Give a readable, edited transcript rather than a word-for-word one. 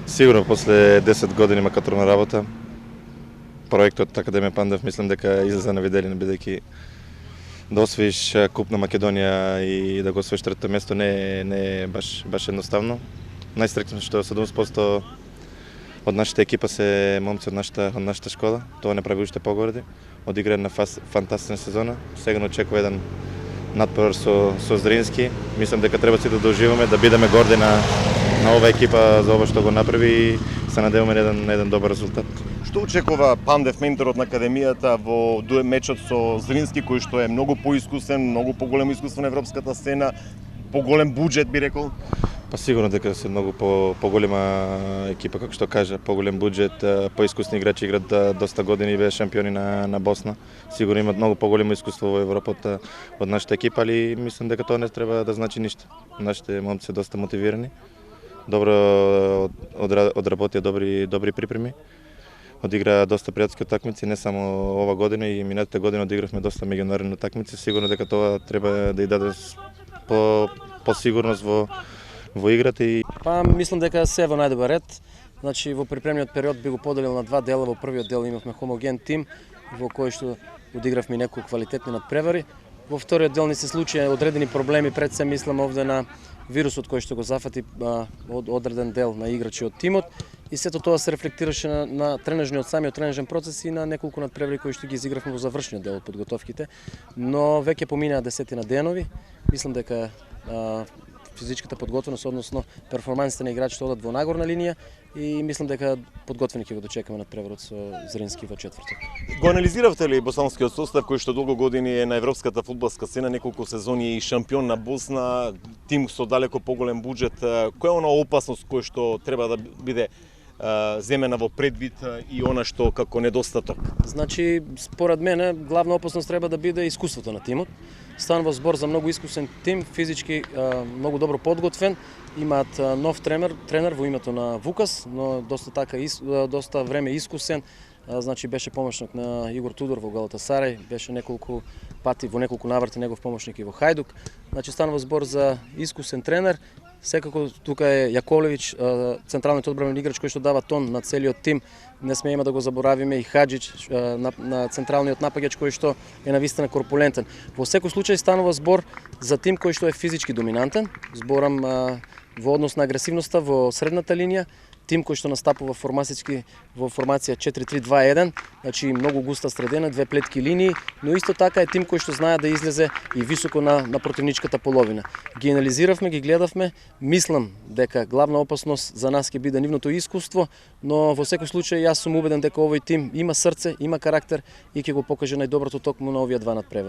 Сигурно после 10 години макаторна работа, проектот Академија Пандев мислам дека излезе на виделина, бидејќи да освоиш куп на Македонија и да го освоиш трето место не е баш едноставно. Најстрекно што 70% од нашата екипа се момци од нашата школа. Тоа не прави уште погорди. Одигра една фантастична сезона. Сега не очекува еден надпревар со Зрински. Мислам дека треба си да доживаме, да бидеме горди на ова екипа за ова што го направи и се надеваме на еден добар резултат. Што очекува Пандев, менторот на Академијата, во мечот со Зрински, кој што е многу поискусен, многу поголемо искуство на европската сцена, поголем буџет би рекол? Па сигурно дека се многу поголема екипа, како што кажа, поголем буџет, поискусни играчи, играат доста години и беа шампиони на Босна. Сигурно имаат многу поголемо искуство во Европа од нашата екипа, али мислам дека тоа не треба да значи ништо. Нашите момци се доста мотивирани, добро одработија добри припреми. Одигра доста пријателски утакмици, не само ова година, и минатите години одигравме доста меѓународни утакмици. Сигурно дека тоа треба да ја даде по сигурност во играта и Па мислам дека се во најдобар ред. Значи во припремниот период би го поделил на два дела. Во првиот дел имавме хомоген тим во кој што одигравме неколку квалитетни надпревари. Во вториот дел ни се случи одредени проблеми, пред се мислам овде на вирусот кој што го зафати одреден дел на играчи од тимот, и сето тоа се рефлектираше на тренажниот самиот тренажен процес и на неколку надпревари кои што ги изигравме во завршниот дел од подготовките. Но веќе поминаа 10 денови. Мислам дека физичката подготвеност, односно перформансите на играчите одат во нагорна линија и мислам дека подготвени ќе го дочекаме надпреварот со Зрински во четврток. Го анализиравте ли босанскиот состав кој што долго години е на европската фудбалска сцена, неколку сезони и шампион на Босна, тим со далеко поголем буџет? Која е она опасност кој што треба да биде земена во предвид и она што како недостаток? Значи, според мене, главна опасност треба да биде искуството на тимот. Станува збор за многу искусен тим, физички многу добро подготвен. Имаат нов тренер во името на Вукас, но доста време искусен. Значи беше помошник на Игор Тудор во Галатасарај, беше неколку пати во неколку наврати негов помошник и во Хајдук. Значи станува збор за искусен тренер. Секако тука е Јаковлевиќ, централниот одбранен играч кој што дава тон на целиот тим. Не смееме да го заборавиме и Хаџич, на централниот напаѓач кој што е навистина корпулентен. Во секој случај станува збор за тим кој што е физички доминантен. Зборам во однос на агресивноста во средната линија. Тим кој што настапува во формација 4-3-2-1, значи многу густа средина, две плетки линии, но исто така е тим кој што знае да излезе и високо на противничката половина. Ги анализиравме, ги гледавме, мислам дека главна опасност за нас ќе биде нивното искуство, но во секој случај јас сум убеден дека овој тим има срце, има карактер и ќе го покаже најдоброто токму на овие два надпревари.